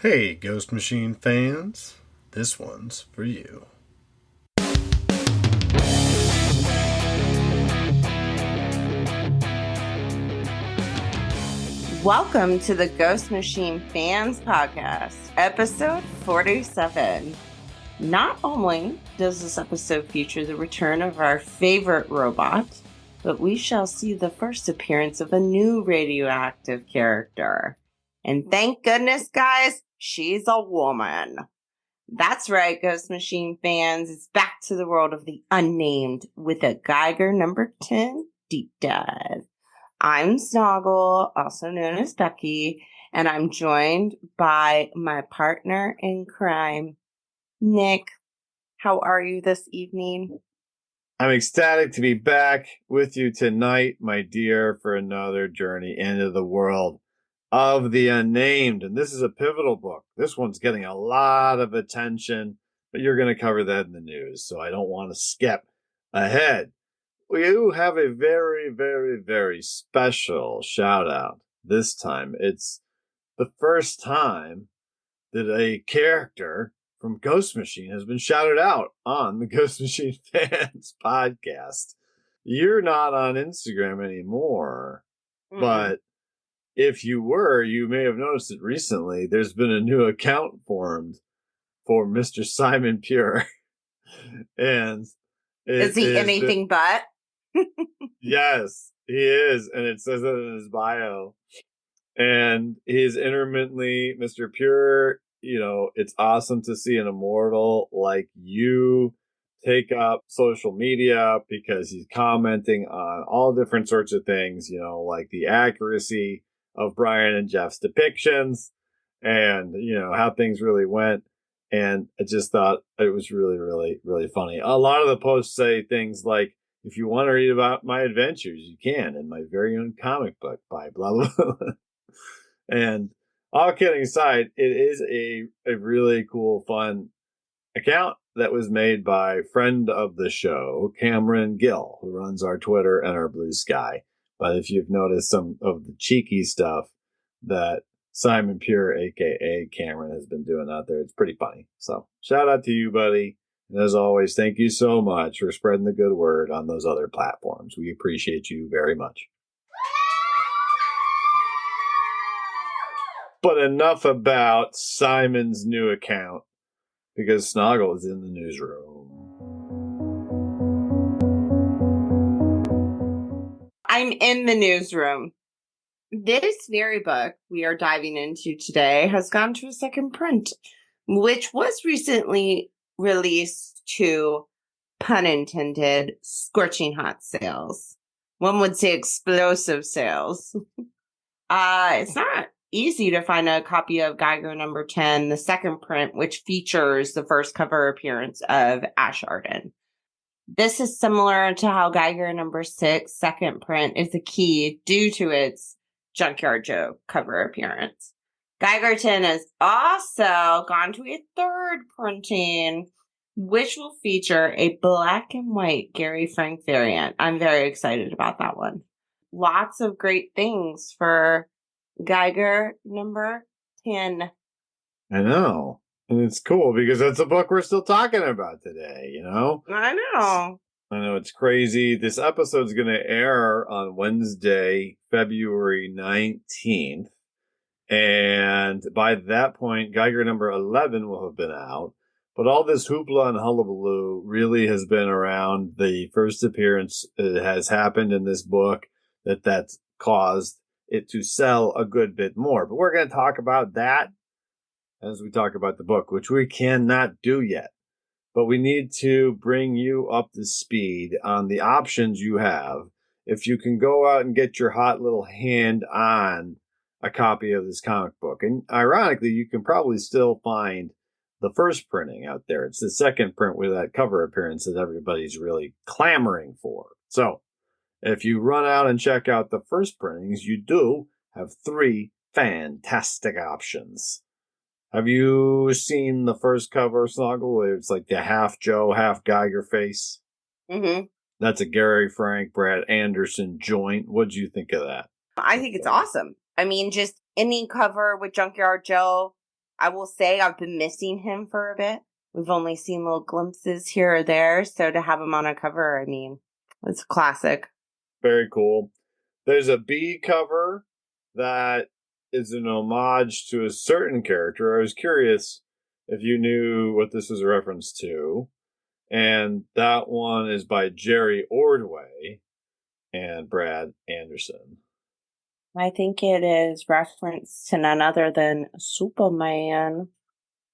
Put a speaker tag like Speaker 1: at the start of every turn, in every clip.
Speaker 1: Hey, Ghost Machine fans, this one's for you.
Speaker 2: Welcome to the Ghost Machine Fans Podcast, episode 47. Not only does this episode feature the return of our favorite robot, but we shall see the first appearance of a new radioactive character. And thank goodness, guys, she's a woman. That's right, Ghost Machine fans. It's back to the world of the Unnamed with a Geiger number 10 deep dive. I'm Snoggle, also known as Becky, and I'm joined by my partner in crime, Nick. How are you this evening?
Speaker 3: I'm ecstatic to be back with you tonight, my dear, for another journey into the world of the Unnamed. And this is a pivotal book. This one's getting a lot of attention, but you're going to cover that in the news, so I don't want to skip ahead. We do have a very, very, very special shout out this time. It's the first time that a character from Ghost Machine has been shouted out on the Ghost Machine Fans Podcast. You're not on Instagram anymore, but if you were, you may have noticed that recently there's been a new account formed for Mr. Simon Pure. And
Speaker 2: is he anything but?
Speaker 3: Yes, he is. And it says that in his bio. And he's intermittently Mr. Pure. You know, it's awesome to see an immortal like you take up social media because he's commenting on all different sorts of things, you know, like the accuracy of Brian and Jeff's depictions and, you know, how things really went. And I just thought it was really, really, really funny. A lot of the posts say things like, if you want to read about my adventures, you can in my very own comic book by blah, blah, blah. And all kidding aside, it is a really cool, fun account that was made by friend of the show, Cameron Gill, who runs our Twitter and our Blue Sky. But if you've noticed some of the cheeky stuff that Simon Pure, a.k.a. Cameron, has been doing out there, it's pretty funny. So shout out to you, buddy. And as always, thank you so much for spreading the good word on those other platforms. We appreciate you very much. But enough about Simon's new account, because Snoggle is in the newsroom.
Speaker 2: I'm in the newsroom. This very book we are diving into today has gone to a second print, which was recently released to, pun intended, scorching hot sales. One would say explosive sales. It's not easy to find a copy of Geiger number 10, the second print, which features the first cover appearance of Ash Arden. This is similar to how Geiger number 6, second print, is a key due to its Junkyard Joe cover appearance. Geiger 10 has also gone to a third printing, which will feature a black and white Gary Frank variant. I'm very excited about that one. Lots of great things for Geiger number 10.
Speaker 3: I know. And it's cool because that's a book we're still talking about today, you know?
Speaker 2: I know.
Speaker 3: I know, it's crazy. This episode's going to air on Wednesday, February 19th. And by that point, Geiger number 11 will have been out. But all this hoopla and hullabaloo really has been around the first appearance that has happened in this book that's caused it to sell a good bit more. But we're going to talk about that as we talk about the book, which we cannot do yet. But we need to bring you up to speed on the options you have if you can go out and get your hot little hand on a copy of this comic book. And ironically, you can probably still find the first printing out there. It's the second print with that cover appearance that everybody's really clamoring for. So if you run out and check out the first printings, you do have 3 fantastic options. Have you seen the first cover, Snoggle, where it's like the half Joe, half Geiger face?
Speaker 2: Mm-hmm.
Speaker 3: That's a Gary Frank, Brad Anderson joint. What'd you think of that?
Speaker 2: I think it's awesome. I mean, just any cover with Junkyard Joe, I will say I've been missing him for a bit. We've only seen little glimpses here or there. So to have him on a cover, I mean, it's a classic.
Speaker 3: Very cool. There's a B cover that is an homage to a certain character. I was curious if you knew what this is a reference to. And that one is by Jerry Ordway and Brad Anderson.
Speaker 2: I think it is reference to none other than Superman.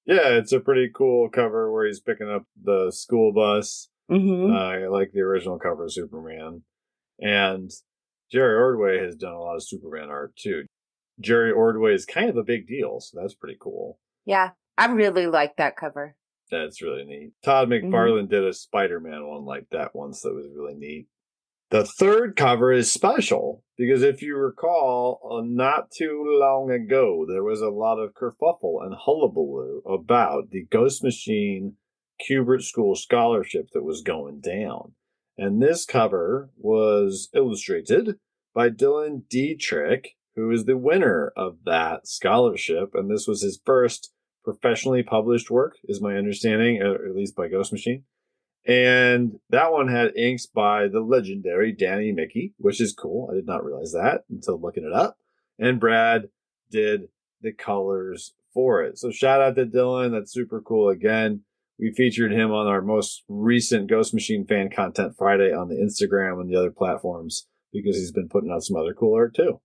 Speaker 3: Yeah, it's a pretty cool cover where he's picking up the school bus. I like the original cover of Superman. And Jerry Ordway has done a lot of Superman art too. Jerry Ordway is kind of a big deal, so that's pretty cool.
Speaker 2: Yeah, I really like that cover.
Speaker 3: That's really neat. Todd McFarlane did a Spider-Man one like that once that was really neat. The third cover is special because if you recall, not too long ago, there was a lot of kerfuffle and hullabaloo about the Ghost Machine Kubert School Scholarship that was going down. And this cover was illustrated by Dylan Dietrich, who is the winner of that scholarship. And this was his first professionally published work, is my understanding, at least by Ghost Machine. And that one had inks by the legendary Danny Mickey, which is cool. I did not realize that until looking it up. And Brad did the colors for it. So shout out to Dylan. That's super cool. Again, we featured him on our most recent Ghost Machine Fan Content Friday on the Instagram and the other platforms because he's been putting out some other cool art too.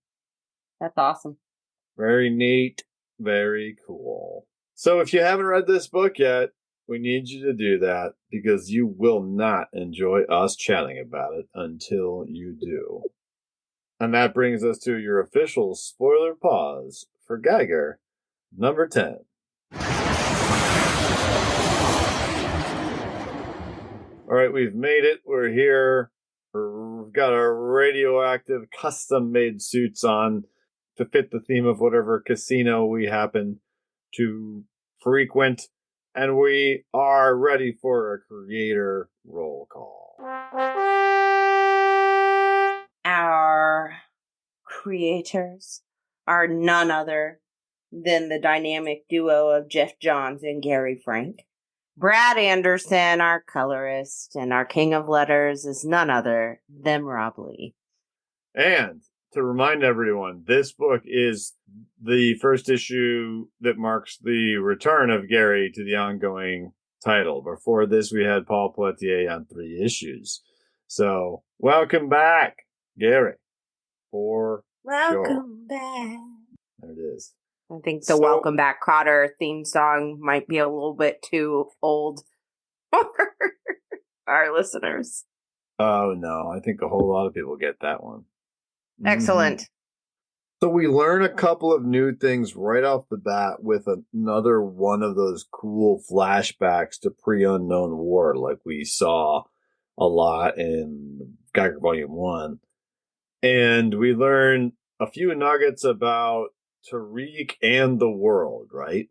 Speaker 2: That's awesome.
Speaker 3: Very neat. Very cool. So if you haven't read this book yet, we need you to do that because you will not enjoy us chatting about it until you do. And that brings us to your official spoiler pause for Geiger, number 10. All right, we've made it. We're here. We've got our radioactive custom-made suits on to fit the theme of whatever casino we happen to frequent. And we are ready for a creator roll call.
Speaker 2: Our creators are none other than the dynamic duo of Jeff Johns and Gary Frank. Brad Anderson, our colorist, and our king of letters is none other than Rob Lee.
Speaker 3: And to remind everyone, this book is the first issue that marks the return of Gary to the ongoing title. Before this, we had Paul Pelletier on 3 issues. So, welcome back, Gary.
Speaker 2: Welcome back.
Speaker 3: There it is.
Speaker 2: I think the Welcome Back Cotter theme song might be a little bit too old for our listeners.
Speaker 3: Oh, no. I think a whole lot of people get that one.
Speaker 2: Excellent.
Speaker 3: So we learn a couple of new things right off the bat with another one of those cool flashbacks to pre-Unknown War like we saw a lot in Geiger Volume 1. And we learn a few nuggets about Tariq and the world, right?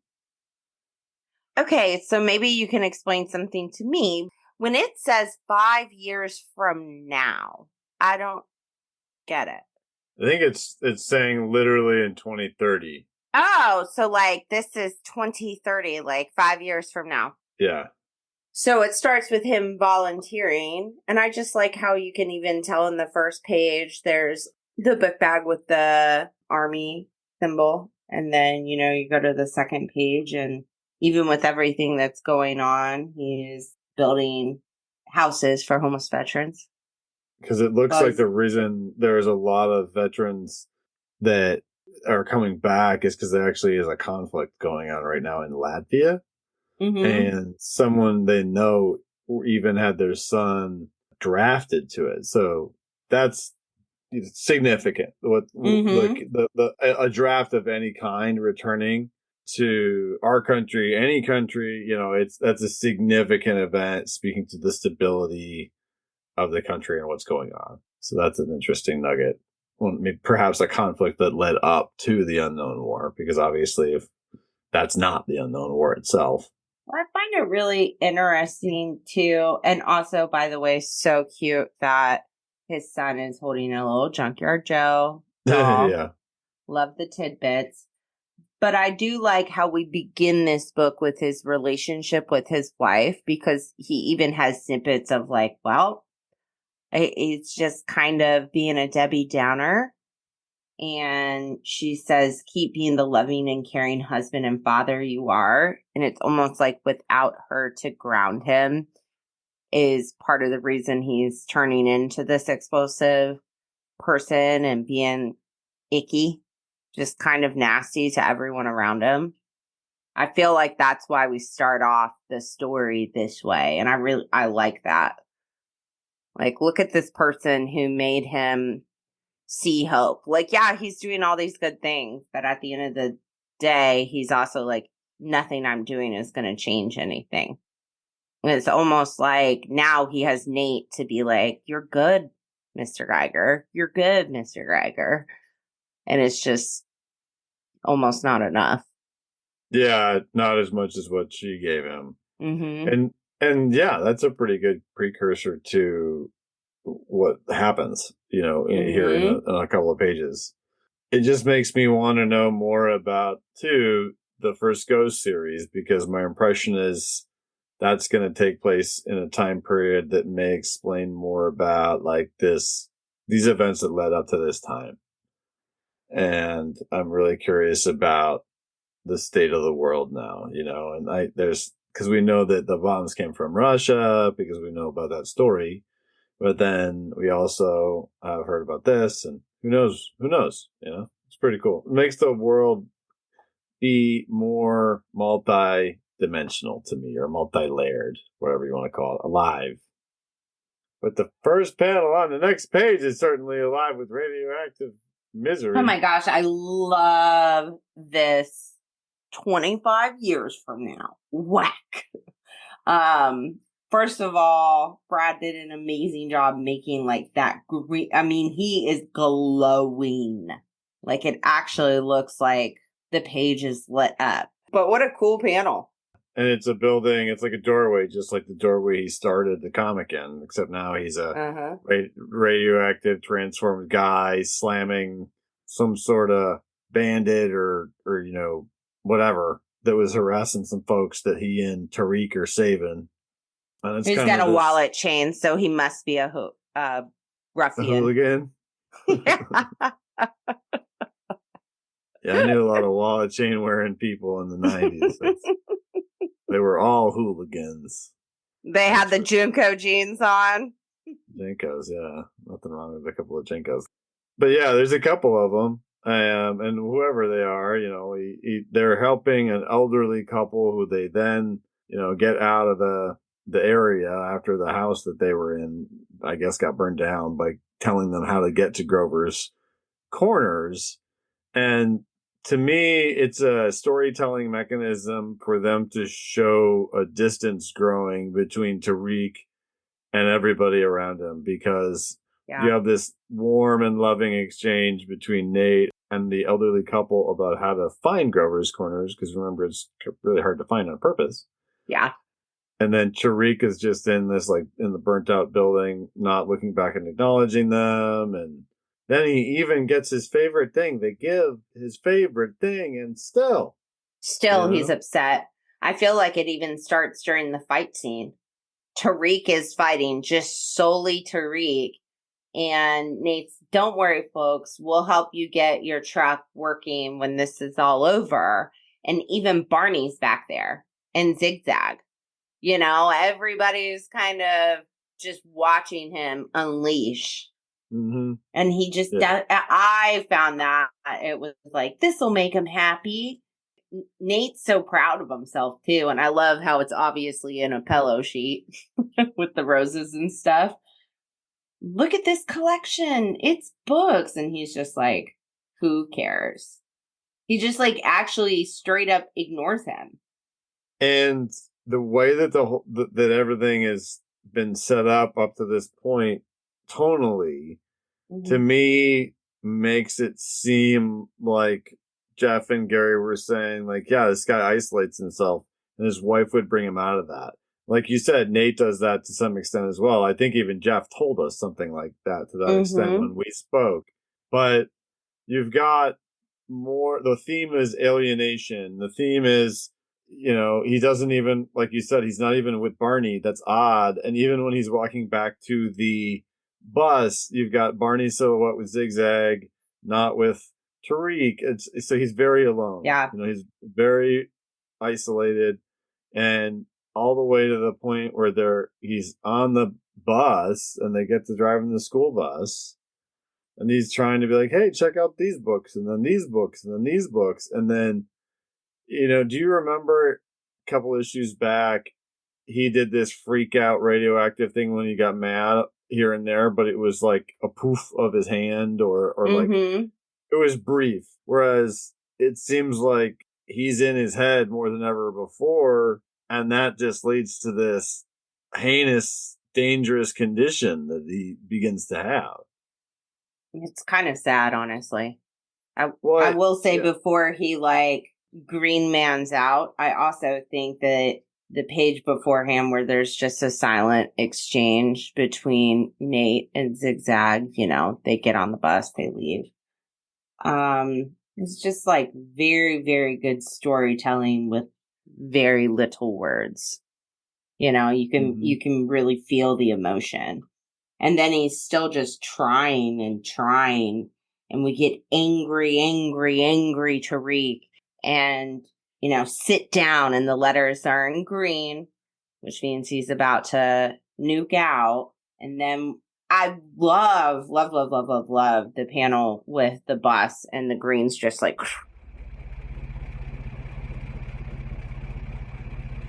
Speaker 2: Okay, so maybe you can explain something to me. When it says 5 years from now, I don't get it.
Speaker 3: I think it's saying literally in 2030.
Speaker 2: Oh, so like this is 2030, like 5 years from now.
Speaker 3: Yeah.
Speaker 2: So it starts with him volunteering. And I just like how you can even tell in the first page, there's the book bag with the army symbol. And then, you go to the second page and even with everything that's going on, he's building houses for homeless veterans.
Speaker 3: Because it looks like the reason there's a lot of veterans that are coming back is because there actually is a conflict going on right now in Latvia. Mm-hmm. And someone they know even had their son drafted to it. So that's significant. Like a draft of any kind returning to our country, any country, that's a significant event speaking to the stability of the country and what's going on. So that's an interesting nugget. Well, perhaps a conflict that led up to the Unknown War, because obviously if that's not the Unknown War itself.
Speaker 2: Well, I find it really interesting too. And also, by the way, so cute that his son is holding a little Junkyard Joe doll.
Speaker 3: Yeah.
Speaker 2: Love the tidbits. But I do like how we begin this book with his relationship with his wife, because he even has snippets of like, well, it's just kind of being a Debbie Downer. And she says, keep being the loving and caring husband and father you are. And it's almost like without her to ground him is part of the reason he's turning into this explosive person and being icky, just kind of nasty to everyone around him. I feel like that's why we start off the story this way. And I like that. Like, look at this person who made him see hope. Like, yeah, he's doing all these good things, but at the end of the day, he's also like, nothing I'm doing is going to change anything. And it's almost like now he has Nate to be like, you're good, Mr. Geiger. You're good, Mr. Geiger. And it's just almost not enough.
Speaker 3: Yeah, not as much as what she gave him.
Speaker 2: Mm-hmm.
Speaker 3: And yeah, that's a pretty good precursor to what happens, here in a couple of pages. It just makes me want to know more about, too, the first Ghost series, because my impression is that's going to take place in a time period that may explain more about like these events that led up to this time. And I'm really curious about the state of the world now, and because we know that the bombs came from Russia, because we know about that story, but then we also have heard about this, and who knows, it's pretty cool. It makes the world be more multi-dimensional to me, or multi-layered, whatever you want to call it, alive. But the first panel on the next page is certainly alive with radioactive misery.
Speaker 2: Oh my gosh, I love this 25 years from now. Whack. First of all, Brad did an amazing job making like that green. I mean, he is glowing. Like, it actually looks like the page is lit up. But what a cool panel.
Speaker 3: And it's a building, it's like a doorway, just like the doorway he started the comic in, except now he's a radioactive transformed guy slamming some sort of bandit or whatever that was harassing some folks that he and Tariq are saving. And it's
Speaker 2: He's got a wallet chain, so he must be a ruffian.
Speaker 3: A hooligan? Yeah, I knew a lot of wallet chain wearing people in the 90s. They were all hooligans.
Speaker 2: They had the Junko jeans on.
Speaker 3: Jinkos, yeah. Nothing wrong with a couple of Jinkos. But yeah, there's a couple of them. And whoever they are, they're helping an elderly couple who they then, get out of the area after the house that they were in, I guess, got burned down, by telling them how to get to Grover's Corners. And to me, it's a storytelling mechanism for them to show a distance growing between Tariq and everybody around him, because you have this warm and loving exchange between Nate and the elderly couple about how to find Grover's Corners, because remember, it's really hard to find on purpose.
Speaker 2: Yeah.
Speaker 3: And then Tariq is just in this, like, in the burnt out building, not looking back and acknowledging them. And then he even gets his favorite thing. They give his favorite thing, and still
Speaker 2: he's upset. I feel like it even starts during the fight scene. Tariq is fighting, just solely Tariq. And Nate's, don't worry, folks. We'll help you get your truck working when this is all over. And even Barney's back there and Zigzag. Everybody's kind of just watching him unleash.
Speaker 3: Mm-hmm.
Speaker 2: And he just, I found that it was like, this will make him happy. Nate's so proud of himself, too. And I love how it's obviously in a pillow sheet with the roses and stuff. Look at this collection. It's books. And he's just like, who cares? He just like actually straight up ignores him.
Speaker 3: And the way that that everything has been set up to this point, tonally, to me, makes it seem like Jeff and Gary were saying, like, yeah, this guy isolates himself, and his wife would bring him out of that. Like you said, Nate does that to some extent as well. I think even Jeff told us something like that to that extent when we spoke. But you've got more, the theme is alienation. The theme is, he doesn't even, like you said, he's not even with Barney. That's odd. And even when he's walking back to the bus, you've got Barney's silhouette with Zigzag, not with Tariq. So he's very alone.
Speaker 2: Yeah.
Speaker 3: He's very isolated, and all the way to the point where he's on the bus and they get to drive in the school bus, and he's trying to be like, hey, check out these books, and then these books, and then these books. And then, do you remember a couple issues back, he did this freak out radioactive thing when he got mad here and there, but it was like a poof of his hand or like, it was brief. Whereas it seems like he's in his head more than ever before, and that just leads to this heinous, dangerous condition that he begins to have.
Speaker 2: It's kind of sad, honestly. I will say, before he Green Man's out, I also think that the page beforehand where there's just a silent exchange between Nate and Zigzag, they get on the bus, they leave. It's just very, very good storytelling with very little words. You can really feel the emotion. And then he's still just trying and trying. And we get angry Tariq. And, sit down, and the letters are in green, which means he's about to nuke out. And then I love the panel with the bus, and the green's just like...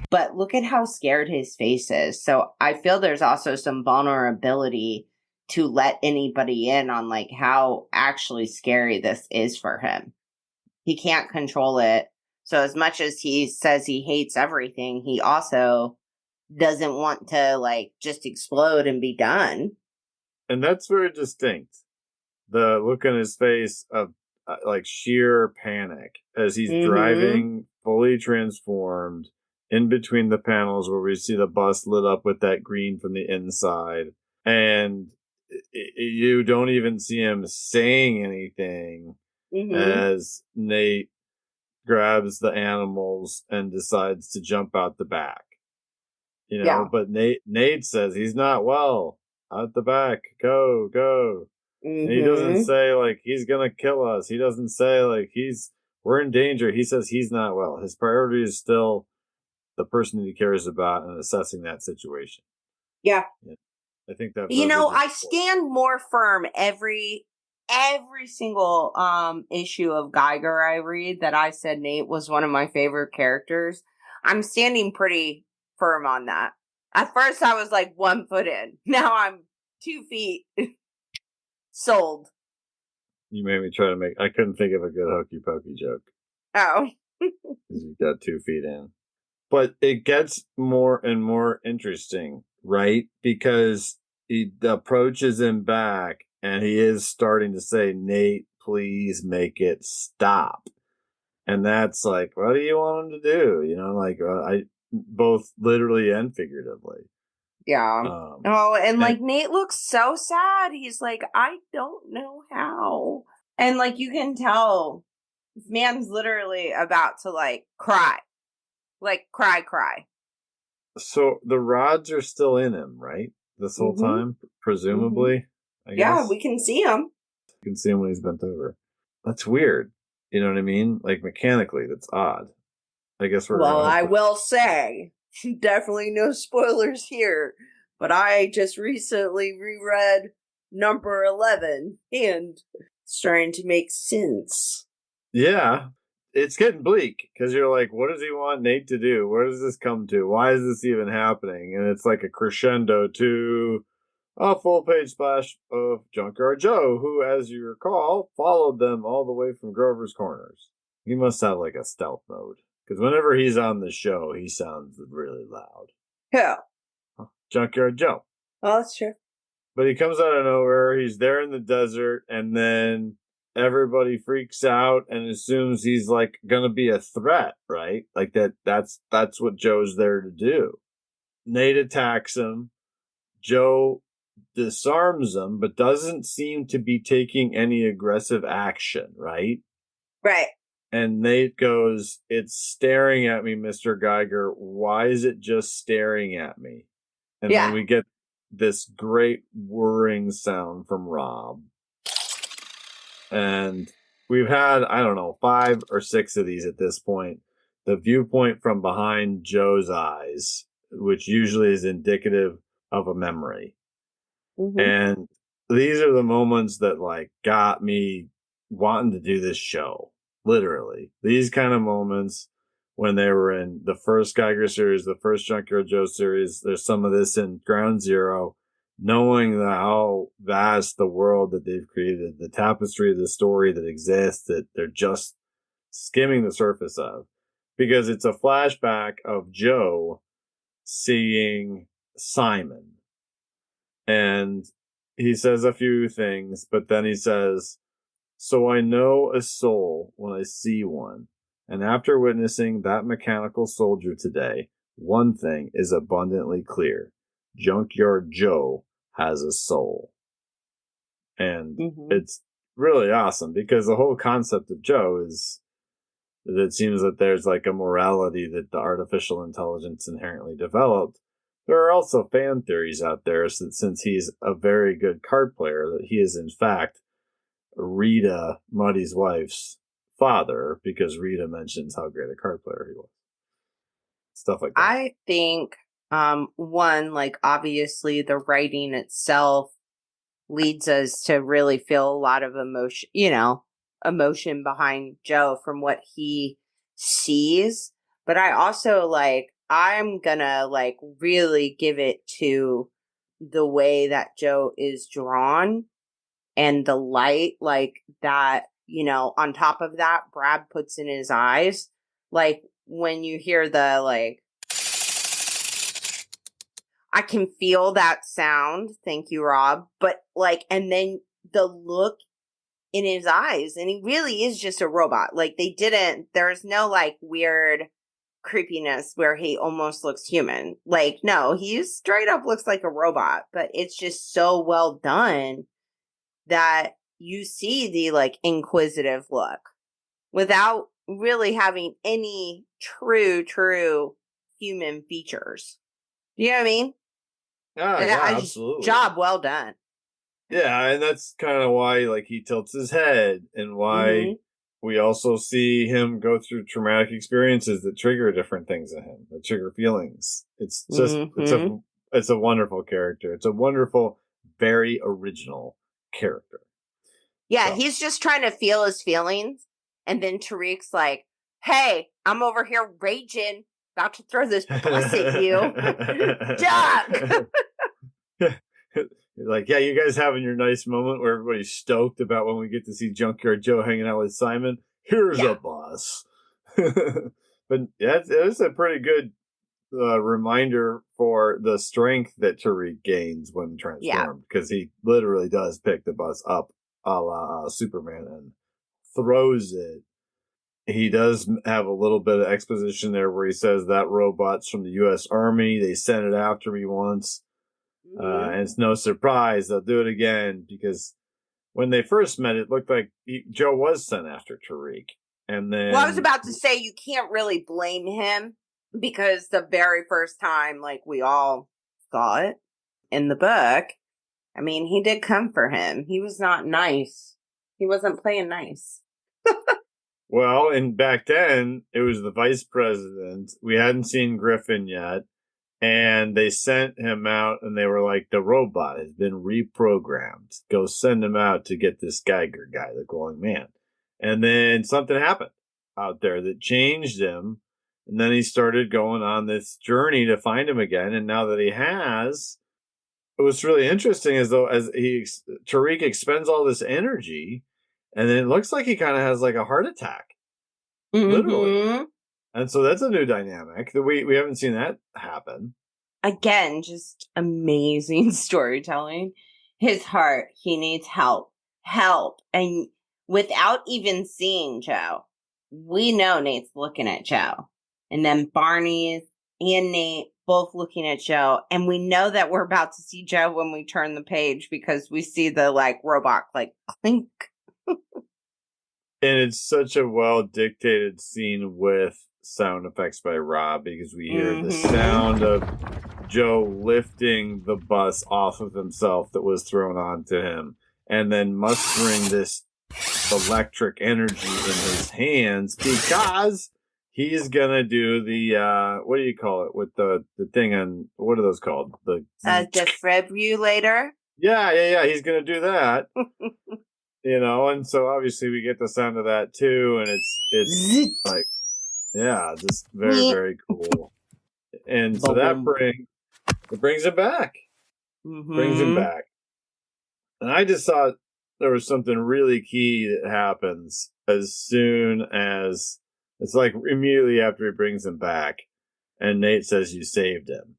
Speaker 2: But look at how scared his face is. So I feel there's also some vulnerability to let anybody in on how actually scary this is for him. He can't control it. So as much as he says he hates everything, he also doesn't want to just explode and be done.
Speaker 3: And that's very distinct. The look on his face of sheer panic as he's driving fully transformed in between the panels where we see the bus lit up with that green from the inside. And you don't even see him saying anything as Nate grabs the animals and decides to jump out the back. But Nate says he's not well. Out the back, go. And he doesn't say he's gonna kill us. He doesn't say we're in danger. He says he's not well. His priority is still the person that he cares about and assessing that situation.
Speaker 2: Yeah.
Speaker 3: I think that
Speaker 2: I stand more firm every single issue of Geiger I read that I said Nate was one of my favorite characters. I'm standing pretty firm on that. At first I was 1 foot in. Now I'm 2 feet sold.
Speaker 3: You made me try to I couldn't think of a good hokey pokey joke.
Speaker 2: Oh.
Speaker 3: Because you got 2 feet in. But it gets more and more interesting, right? Because he approaches him back, and he is starting to say, Nate, please make it stop. And that's what do you want him to do? Both literally and figuratively.
Speaker 2: Yeah. And Nate looks so sad. He's I don't know how. And you can tell this man's literally about to cry. Cry.
Speaker 3: So the rods are still in him, right? This whole time, presumably. I guess.
Speaker 2: Yeah, we can see him.
Speaker 3: You can see him when he's bent over. That's weird. You know what I mean? Mechanically, that's odd. I guess we're...
Speaker 2: Well, I will say, definitely no spoilers here, but I just recently reread number 11, and it's starting to make sense.
Speaker 3: Yeah. It's getting bleak, because you're what does he want Nate to do? Where does this come to? Why is this even happening? And it's a crescendo to a full-page splash of Junkyard Joe, who, as you recall, followed them all the way from Grover's Corners. He must have a stealth mode, because whenever he's on the show, he sounds really loud.
Speaker 2: Yeah.
Speaker 3: Junkyard Joe.
Speaker 2: Oh, that's true.
Speaker 3: But he comes out of nowhere. He's there in the desert, and then everybody freaks out and assumes he's gonna be a threat, right? That's what Joe's there to do. Nate attacks him. Joe disarms him, but doesn't seem to be taking any aggressive action, right?
Speaker 2: Right.
Speaker 3: And Nate goes, "It's staring at me, Mr. Geiger. Why is it just staring at me?" And then
Speaker 2: Yeah.
Speaker 3: we get this great whirring sound from Rob. And we've had, I don't know, 5 or 6 of these at this point. The viewpoint from behind Joe's eyes, which usually is indicative of a memory.
Speaker 2: Mm-hmm.
Speaker 3: And these are the moments that like got me wanting to do this show. Literally. These kind of moments when they were in the first Geiger series, the first Junkyard Joe series, there's some of this in Ground Zero, knowing how vast the world that they've created, the tapestry of the story that exists, that they're just skimming the surface of. Because it's a flashback of Joe seeing Simon. And he says a few things, but then he says, "So I know a soul when I see one. And after witnessing that mechanical soldier today, one thing is abundantly clear. Junkyard Joe has a soul." And it's really awesome because the whole concept of Joe is that it seems that there's like a morality that the artificial intelligence inherently developed. There are also fan theories out there that since he's a very good card player, that he is in fact Rita, Muddy's wife's father, because Rita mentions how great a card player he was. Stuff like that.
Speaker 2: I think, one, like, obviously the writing itself leads us to really feel a lot of emotion behind Joe from what he sees. But I also, like, I'm gonna, like, really give it to the way that Joe is drawn and the light, like, that, on top of that, Brad puts in his eyes. Like, when you hear the, like, I can feel that sound. Thank you, Rob. But like, and then the look in his eyes, and he really is just a robot. Like, there's no like weird creepiness where he almost looks human. Like, no, he straight up looks like a robot, but it's just so well done that you see the like inquisitive look without really having any true human features. You know what I mean?
Speaker 3: Yeah, absolutely.
Speaker 2: Job well done.
Speaker 3: Yeah, and that's kind of why like he tilts his head and why we also see him go through traumatic experiences that trigger different things in him, that trigger feelings. It's just it's a wonderful character. It's a wonderful, very original character.
Speaker 2: Yeah, so. He's just trying to feel his feelings, and then Tariq's like, "Hey, I'm over here raging, about to throw this bus at you, Duck."
Speaker 3: You're like, yeah, you guys having your nice moment where everybody's stoked about when we get to see Junkyard Joe hanging out with Simon. Here's a bus. But yeah, it's a pretty good reminder for the strength that Tariq gains when transformed, because he literally does pick the bus up a la Superman and throws it. He does have a little bit of exposition there where he says that robot's from the U.S. Army. They sent it after me once. And it's no surprise they'll do it again, because when they first met, it looked like Joe was sent after Tariq. And then,
Speaker 2: well, I was about to say you can't really blame him, because the very first time, like we all saw it in the book, I mean, he did come for him. He was not nice. He wasn't playing nice.
Speaker 3: Well, and back then it was the vice president. We hadn't seen Griffin yet. And they sent him out, and they were like, the robot has been reprogrammed. Go send him out to get this Geiger guy, the glowing man. And then something happened out there that changed him. And then he started going on this journey to find him again. And now that he has, it was really interesting, as Tariq expends all this energy, and then it looks like he kind of has like a heart attack. Literally. And so that's a new dynamic that we haven't seen that happen.
Speaker 2: Again, just amazing storytelling. His heart, he needs help. And without even seeing Joe, we know Nate's looking at Joe. And then Barney and Nate both looking at Joe. And we know that we're about to see Joe when we turn the page, because we see the like robot like clink.
Speaker 3: And it's such a well dictated scene with sound effects by Rob because we hear the sound of Joe lifting the bus off of himself that was thrown onto him and then mustering this electric energy in his hands because he's gonna do the what do you call it with the thing on what are those called? The
Speaker 2: defibrillator.
Speaker 3: Yeah. He's gonna do that. And so obviously we get the sound of that too, and it's like just very, very cool. And so that brings it back. Brings him back. And I just thought there was something really key that happens as soon as it's like immediately after he brings him back and Nate says you saved him.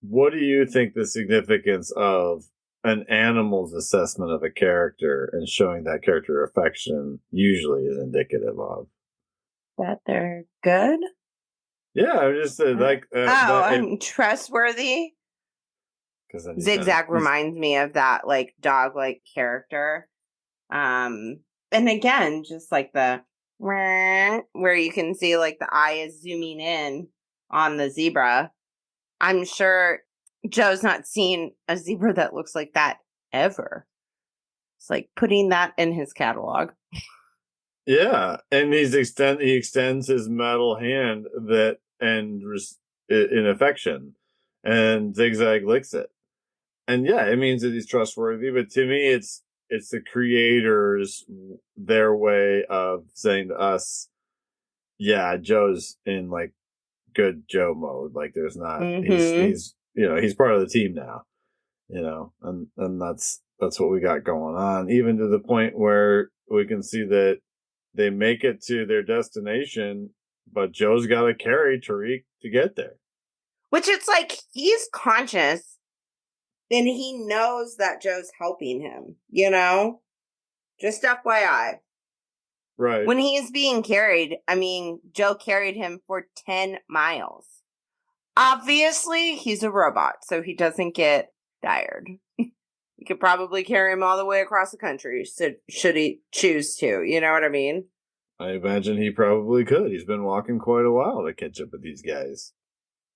Speaker 3: What do you think the significance of an animal's assessment of a character and showing that character affection usually is indicative of?
Speaker 2: That they're good?
Speaker 3: Yeah, I'm just
Speaker 2: I'm trustworthy. Zigzag reminds me of that like dog-like character. And again, just like the where you can see like the eye is zooming in on the zebra. I'm sure Joe's not seen a zebra that looks like that ever. It's like putting that in his catalog.
Speaker 3: Yeah, and he extends his metal hand in affection, and Zigzag licks it. And yeah, it means that he's trustworthy, but to me it's the creators, their way of saying to us, yeah, Joe's in like good Joe mode. Like there's not he's he's part of the team now. And that's what we got going on, even to the point where we can see that they make it to their destination, but Joe's got to carry Tariq to get there.
Speaker 2: Which it's like he's conscious and he knows that Joe's helping him, Just FYI.
Speaker 3: Right.
Speaker 2: When he's being carried, I mean, Joe carried him for 10 miles. Obviously, he's a robot, so he doesn't get tired. You could probably carry him all the way across the country, so should he choose to, you know what I mean?
Speaker 3: I imagine he probably could. He's been walking quite a while to catch up with these guys.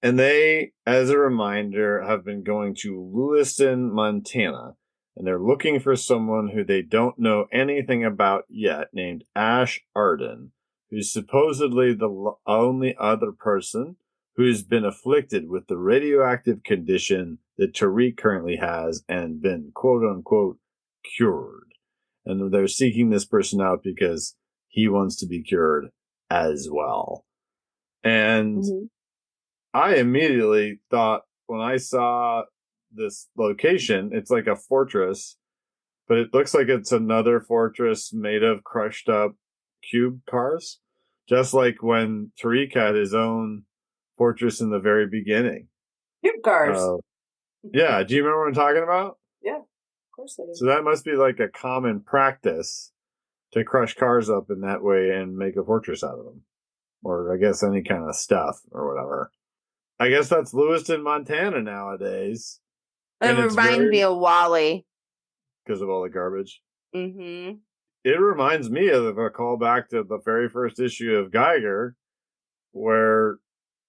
Speaker 3: And they, as a reminder, have been going to Lewiston, Montana, and they're looking for someone who they don't know anything about yet, named Ash Arden, who's supposedly the only other person who's been afflicted with the radioactive condition that Tariq currently has and been quote-unquote cured. And they're seeking this person out because he wants to be cured as well. And I immediately thought when I saw this location, it's like a fortress, but it looks like it's another fortress made of crushed up cube cars, just like when Tariq had his own fortress in the very beginning.
Speaker 2: Cube cars.
Speaker 3: Yeah, do you remember what I'm talking about?
Speaker 2: Yeah, of course I do.
Speaker 3: So that must be like a common practice to crush cars up in that way and make a fortress out of them. Or I guess any kind of stuff or whatever. I guess that's Lewiston, Montana nowadays.
Speaker 2: It reminds me of Wally.
Speaker 3: Because of all the garbage.
Speaker 2: Mm-hmm.
Speaker 3: It reminds me of a callback to the very first issue of Geiger, where,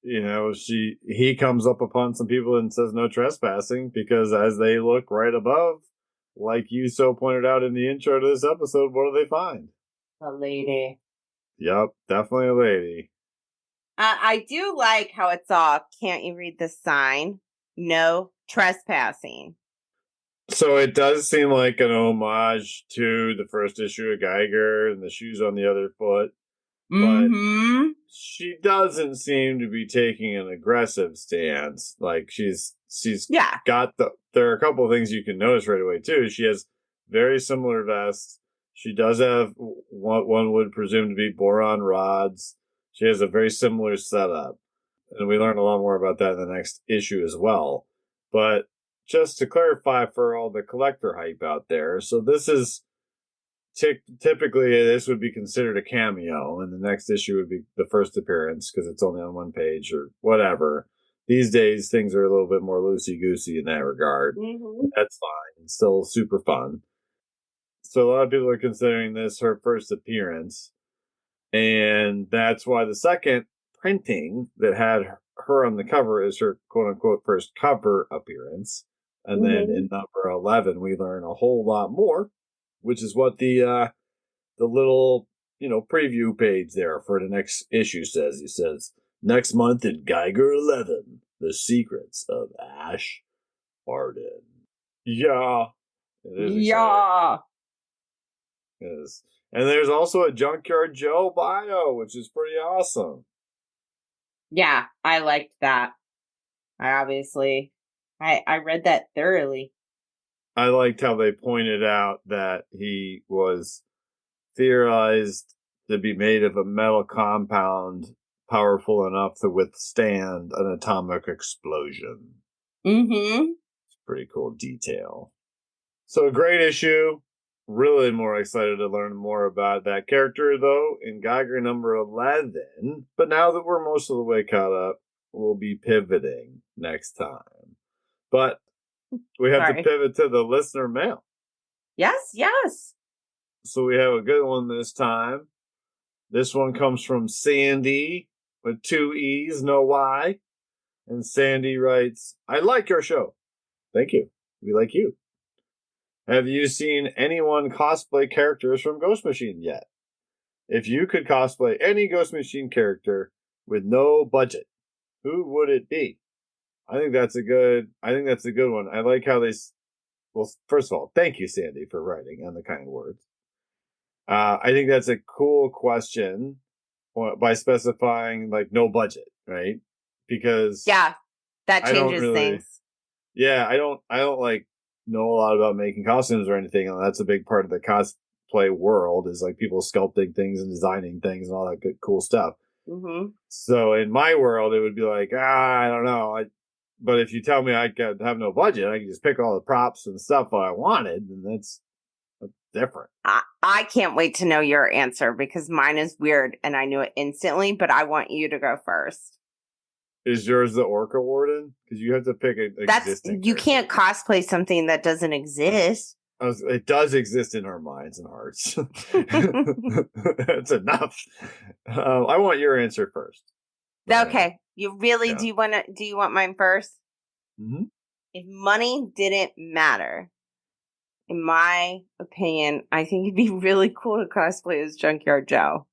Speaker 3: he comes up upon some people and says no trespassing, because as they look right above, like you so pointed out in the intro to this episode, what do they find?
Speaker 2: A lady.
Speaker 3: Yep, definitely a lady.
Speaker 2: I do like how it's all, can't you read the sign? No trespassing.
Speaker 3: So it does seem like an homage to the first issue of Geiger and the shoes on the other foot. But she doesn't seem to be taking an aggressive stance. Like she's got there are a couple of things you can notice right away too. She has very similar vests. She does have what one would presume to be boron rods. She has a very similar setup. And we learn a lot more about that in the next issue as well. But just to clarify for all the collector hype out there, so this is typically this would be considered a cameo, and the next issue would be the first appearance because it's only on one page or whatever. These days, things are a little bit more loosey-goosey in that regard. That's fine. It's still super fun. So a lot of people are considering this her first appearance. And that's why the second printing that had her on the cover is her quote unquote first cover appearance. And then in number 11, we learn a whole lot more, which is what the little, preview page there for the next issue says. He says, next month in Geiger 11, The Secrets of Ash Arden. Yeah. It is
Speaker 2: Yeah.
Speaker 3: It is. And there's also a Junkyard Joe bio, which is pretty awesome.
Speaker 2: Yeah, I liked that. I read that thoroughly.
Speaker 3: I liked how they pointed out that he was theorized to be made of a metal compound powerful enough to withstand an atomic explosion.
Speaker 2: Mm-hmm.
Speaker 3: It's a pretty cool detail. So a great issue. Really more excited to learn more about that character, though, in Geiger number 11. But now that we're most of the way caught up, we'll be pivoting next time. But we have to pivot to the listener mail.
Speaker 2: Yes.
Speaker 3: So we have a good one this time. This one comes from Sandy with 2 E's, no Y. And Sandy writes, I like your show. Thank you. We like you. Have you seen anyone cosplay characters from Ghost Machine yet? If you could cosplay any Ghost Machine character with no budget, who would it be? I think that's a good one. I like how well, first of all, thank you, Sandy, for writing and the kind words. I think that's a cool question by specifying like no budget, right? Because
Speaker 2: that changes things.
Speaker 3: Yeah, I don't like know a lot about making costumes or anything, and that's a big part of the cosplay world is like people sculpting things and designing things and all that good cool stuff.
Speaker 2: Mm-hmm.
Speaker 3: So in my world, it would be like, I don't know. But if you tell me I could have no budget, I can just pick all the props and stuff I wanted, and that's different.
Speaker 2: I can't wait to know your answer because mine is weird and I knew it instantly, but I want you to go first.
Speaker 3: Is yours the Orca Warden? Because you have to pick an existing
Speaker 2: you can't cosplay something that doesn't exist.
Speaker 3: It does exist in our minds and hearts. That's enough. I want your answer first.
Speaker 2: Okay. You really do you want mine first?
Speaker 3: Mm-hmm.
Speaker 2: If money didn't matter, in my opinion, I think it'd be really cool to cosplay as Junkyard Joe.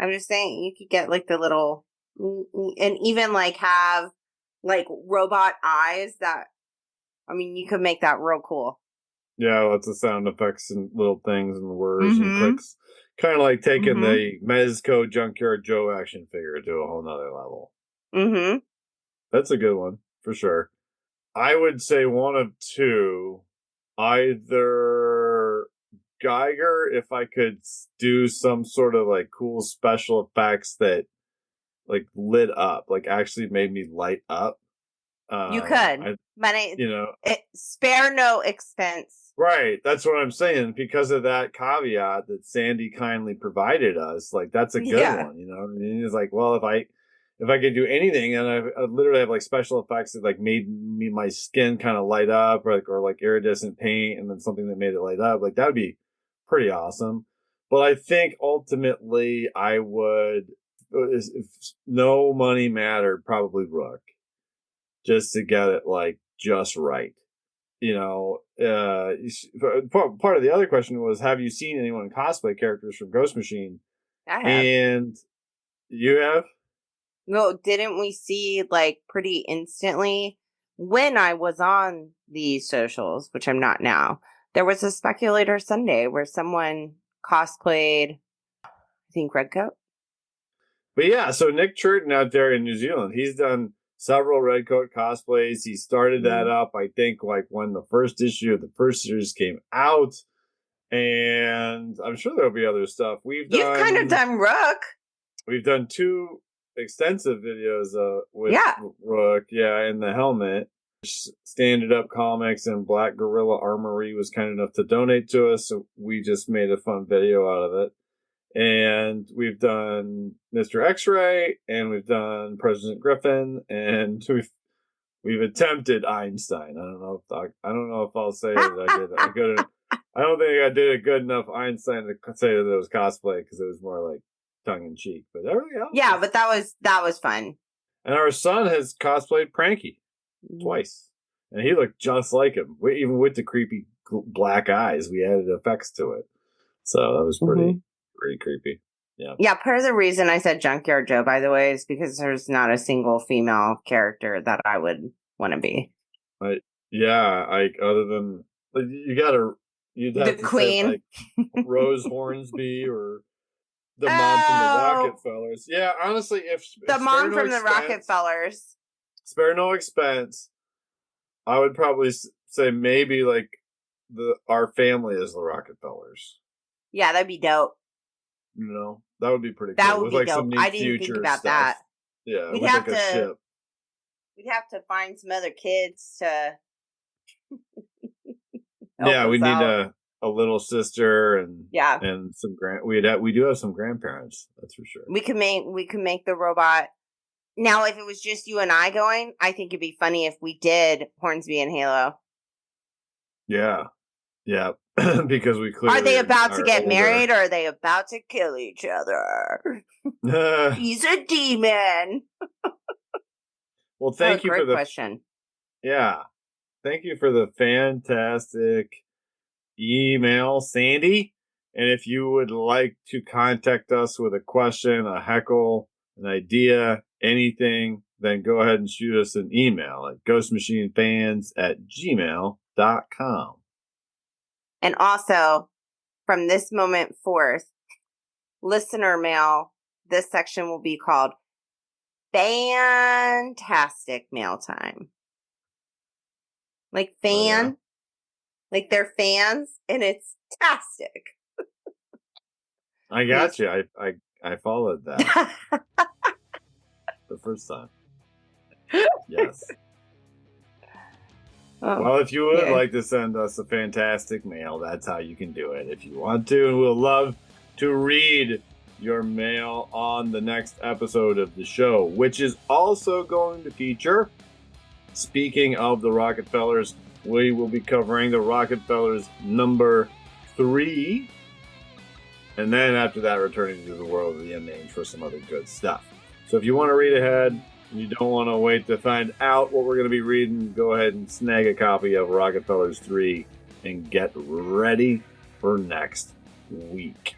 Speaker 2: I'm just saying you could get like the little and even like have like robot eyes you could make that real cool.
Speaker 3: Yeah, lots of sound effects and little things and words and clicks. Kind of like taking the Mezco Junkyard Joe action figure to a whole nother level.
Speaker 2: Mm-hmm.
Speaker 3: That's a good one, for sure. I would say one of two. Either Geiger, if I could do some sort of like cool special effects that like lit up, like actually made me light up.
Speaker 2: You could. Spare no expense.
Speaker 3: Right. That's what I'm saying. Because of that caveat that Sandy kindly provided us, like that's a good one, I mean, it's like, well, if I could do anything and I literally have like special effects that like made my skin kind of light up or like iridescent paint and then something that made it light up, like that would be pretty awesome. But I think ultimately I would, if no money mattered, probably Rook. Just to get it like just right. Part of the other question was, have you seen anyone cosplay characters from Ghost Machine?
Speaker 2: I have.
Speaker 3: And you have?
Speaker 2: No, didn't we see like pretty instantly when I was on the socials, which I'm not now, there was a Speculator Sunday where someone cosplayed, I think, Redcoat.
Speaker 3: But yeah, so Nick Churton out there in New Zealand, he's done several Redcoat cosplays. He started that up, I think, like when the first issue of the first series came out. And I'm sure there'll be other stuff. You've
Speaker 2: kind of done Rook.
Speaker 3: We've done 2 extensive videos with Rook, in the helmet. Standard Up Comics and Black Gorilla Armory was kind enough to donate to us, so we just made a fun video out of it. And we've done Mr. X-Ray, and we've done President Griffin, and we've attempted Einstein. I don't know if I'll say that I did I don't think I did a good enough Einstein to say that it was cosplay because it was more like tongue in cheek. But everything else,
Speaker 2: Yeah, but that was fun.
Speaker 3: And our son has cosplayed Pranky twice, and he looked just like him. Even with the creepy black eyes, we added effects to it, so that was pretty creepy. Yeah.
Speaker 2: Yeah, part of the reason I said Junkyard Joe, by the way, is because there's not a single female character that I would want to be.
Speaker 3: Other than you'd have
Speaker 2: The
Speaker 3: to
Speaker 2: Queen,
Speaker 3: say, like Rose Hornsby or the mom from the Rockefellers. Yeah, honestly, if
Speaker 2: the mom from the Rockefellers,
Speaker 3: spare no expense, I would probably say maybe like our family is the Rockefellers.
Speaker 2: Yeah, that'd be dope.
Speaker 3: That would be pretty cool.
Speaker 2: That would
Speaker 3: with
Speaker 2: be
Speaker 3: like
Speaker 2: dope.
Speaker 3: Some neat
Speaker 2: I didn't think about
Speaker 3: stuff.
Speaker 2: that.
Speaker 3: Yeah,
Speaker 2: we'd
Speaker 3: with
Speaker 2: have
Speaker 3: like a ship.
Speaker 2: We'd have to find some other kids to.
Speaker 3: Yeah, we need a little sister and some we do have some grandparents. That's for sure.
Speaker 2: We could make the robot. Now, if it was just you and I going, I think it'd be funny if we did Hornsby and Halo.
Speaker 3: Yeah, because we clearly
Speaker 2: are they about to get married or are they about to kill each other? He's a demon.
Speaker 3: Well, thank you for the
Speaker 2: question.
Speaker 3: Yeah, thank you for the fantastic email, Sandy. And if you would like to contact us with a question, a heckle, an idea, anything, then go ahead and shoot us an email at ghostmachinefans@gmail.com.
Speaker 2: And also, from this moment forth, listener mail, this section will be called Fantastic Mail Time. Like fan, like they're fans, and it's tastic.
Speaker 3: I got you. I followed that the first time. Yes. Well, if you would like to send us a fantastic mail, that's how you can do it. If you want to, and we'll love to read your mail on the next episode of the show, which is also going to feature, speaking of the Rockefellers, we will be covering the Rockefellers number 3. And then after that, returning to the world of the Unnamed for some other good stuff. So if you want to read ahead, and you don't want to wait to find out what we're going to be reading, go ahead and snag a copy of Rockefellers 3 and get ready for next week.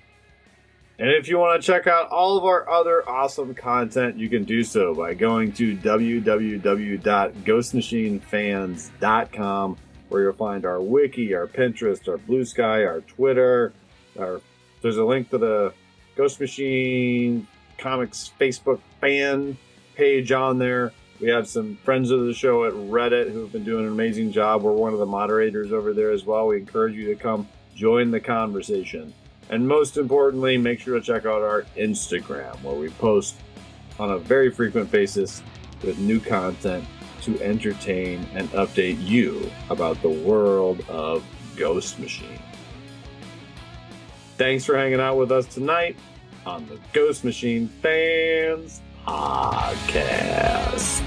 Speaker 3: And if you want to check out all of our other awesome content, you can do so by going to www.ghostmachinefans.com, where you'll find our wiki, our Pinterest, our Blue Sky, our Twitter. There's a link to the Ghost Machine Comics Facebook fan page on there. We have some friends of the show at Reddit who have been doing an amazing job. We're one of the moderators over there as well. We encourage you to come join the conversation. And most importantly, make sure to check out our Instagram, where we post on a very frequent basis with new content to entertain and update you about the world of Ghost Machine. Thanks for hanging out with us tonight on the Ghost Machine Fans Podcast.